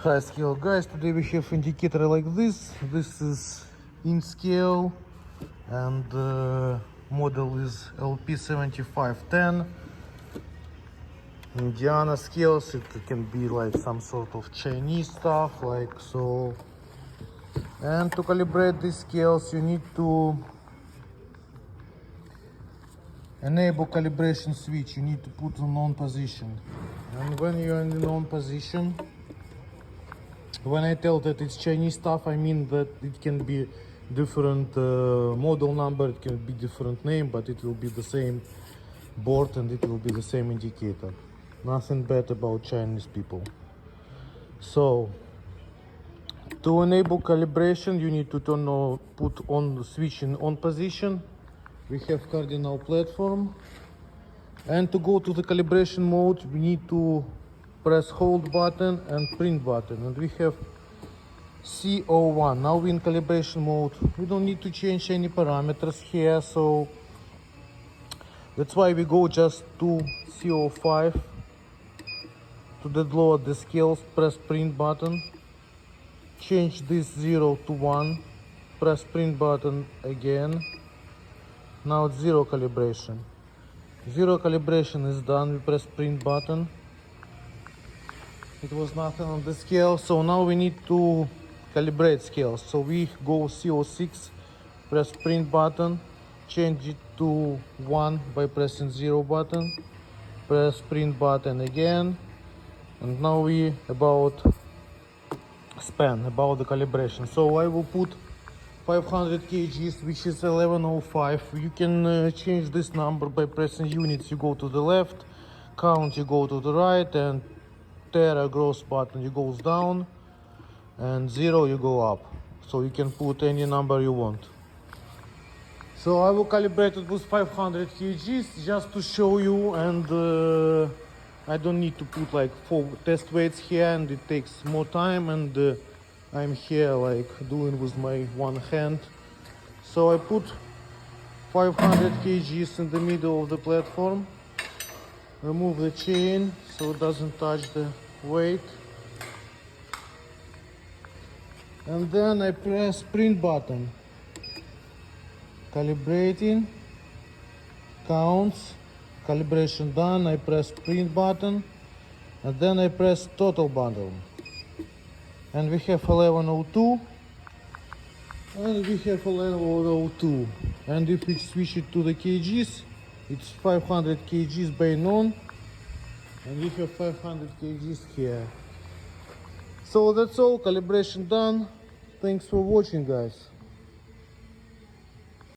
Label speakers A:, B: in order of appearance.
A: High scale guys, today we have indicator like this. This is Inscale and model is LP-7510. Indiana scales, it can be like some sort of Chinese stuff like so. And to calibrate these scales you need to enable calibration switch. You need to put on on position, and when you're in on position, when I tell that it's Chinese stuff, I mean that it can be different model number, it can be different name, but it will be the same board and it will be the same indicator. Nothing bad about Chinese people. So to enable calibration you need to put on the switch in on position. We have cardinal platform, and to go to the calibration mode we need to press hold button and print button, and we have CO1. Now we're in calibration mode. We don't need to change any parameters here, so that's why we go just to CO5. To download the scales, press print button, change this 0 to 1, press print button again. Now it's 0 calibration. 0 calibration is done. We press print button. It was nothing on the scale, so now we need to calibrate scales. So we go CO6, press print button, change it to 1 by pressing 0 button, press print button again, and now we about the calibration. So I will put 500 kgs, which is 1105. You can change this number by pressing units. You go to the left, count you go to the right, and Terra gross button you goes down, and 0 you go up. So you can put any number you want. So I will calibrate it with 500 kgs just to show you, and I don't need to put like 4 test weights here, and it takes more time, and I'm here like doing with my one hand. So I put 500 kgs in the middle of the platform, remove the chain so it doesn't touch the weight, and then I press print button, calibrating, counts, calibration done. I press print button, and then I press total button, and we have 1102, and we have 1102. And if we switch it to the kgs, it's 500 kgs by on, and we have 500 kgs here. So that's all, calibration done. Thanks for watching, guys.